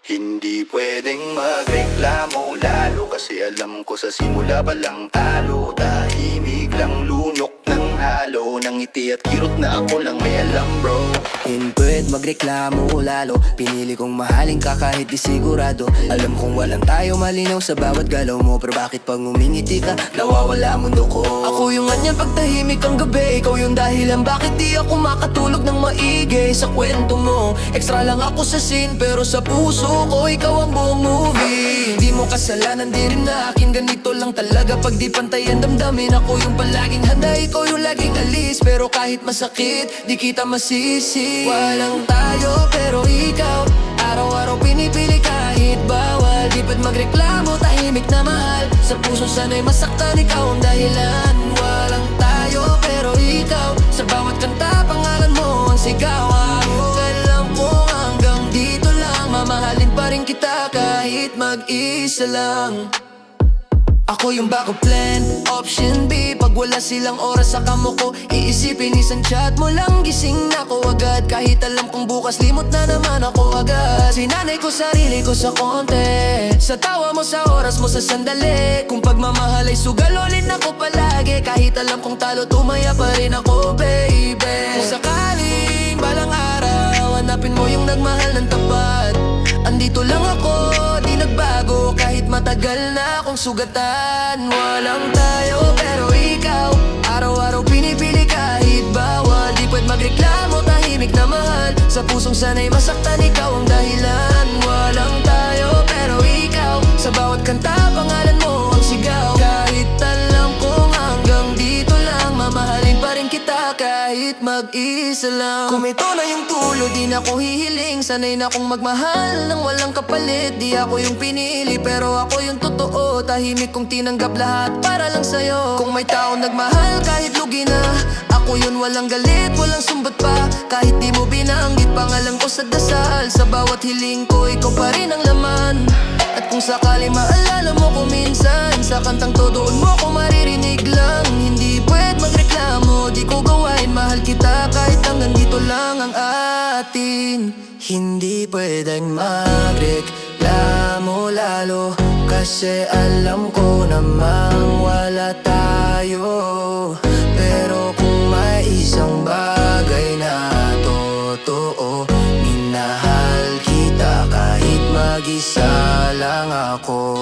Hindi pwedeng magreklamo lalo kasi alam ko sa simula pa lang talo. Tahimik lang lunok ng halo, ng ngiti at kirot na ako lang may alam bro. Hindi pwede magreklamo lalo, pinili kong mahalin ka kahit di sigurado. Alam kong walang tayo malinaw sa bawat galaw mo, pero bakit pag umingiti ka, nawawala mundo ko. Ako yung ganyan pag tahimik ang gabi, ikaw yung dahilan bakit di ako makatulog ng maigi. Sa kwento mo, extra lang ako sa scene, pero sa puso ko ikaw ang buong movie. Di mo kasalanan, di rin na akin, ganito lang talaga pag di pantay ang damdamin. Ako yung palaging handa, ikaw yung laging alis, pero kahit masakit, di kita masisi. Walang tayo pero ikaw, araw-araw pinipili kahit bawal. Di ba't magreklamo, tahimik na mahal, sa puso sana'y masaktan, ikaw ang dahilan. Walang tayo pero ikaw, sa bawat kanta pangalan mo ang sigaw. Alam ko hanggang dito lang, mamahalin pa rin kita kahit mag-isa lang. Ako yung backup plan, option B. Pag wala silang oras sa kamo ko, iisipin isang chat mo lang, gising na ko agad. Kahit alam kong bukas limot na naman ako agad. Sinanay ko sarili ko sa konti, sa tawa mo, sa oras mo, sa sandali. Kung pagmamahal ay sugalolin ako palagi, kahit alam kong talo, tumaya pa rin ako baby. Kung sakaling balang araw, hanapin mo yung nagmahal ng tapat, andito lang ako, di nagbago kahit matagal na akong sugatan. Walang tayo pero ikaw, araw-araw pinipili kahit bawal. Di pwede magreklamo, tahimik na mahal, sa pusong sana'y masaktan, ikaw ang dahilan. Walang tayo pero ikaw, sa bawat kanta pangalan mo ang sigaw. Kahit alam kong hanggang dito lang, mamahalin pa rin kita kahit mag-isa lang. Kung ito na yung tulo, di na ako hihiling, sanay na akong magmahal nang walang kapalit. Di ako yung pinili pero ako yung totoo, tahimik kong tinanggap lahat para lang sa'yo. Kung may taong nagmahal kahit lugi na, ako yun, walang galit, walang sumbat pa. Kahit di mo binanggit pangalan ko sa dasal, sa bawat hiling ko ikaw pa rin ang laman. At kung sakali maalala mo ko minsan, sa kantang to doon mo ko maririnig lang. Hindi pwede magreklamo, di ko gawain, mahal kita kahit hanggang dito lang ang atin. Hindi pwedeng magreklamo lalo, kasi alam ko namang wala tayo. Pero kung may isang bagay na totoo, minahal kita kahit mag-isa lang ako.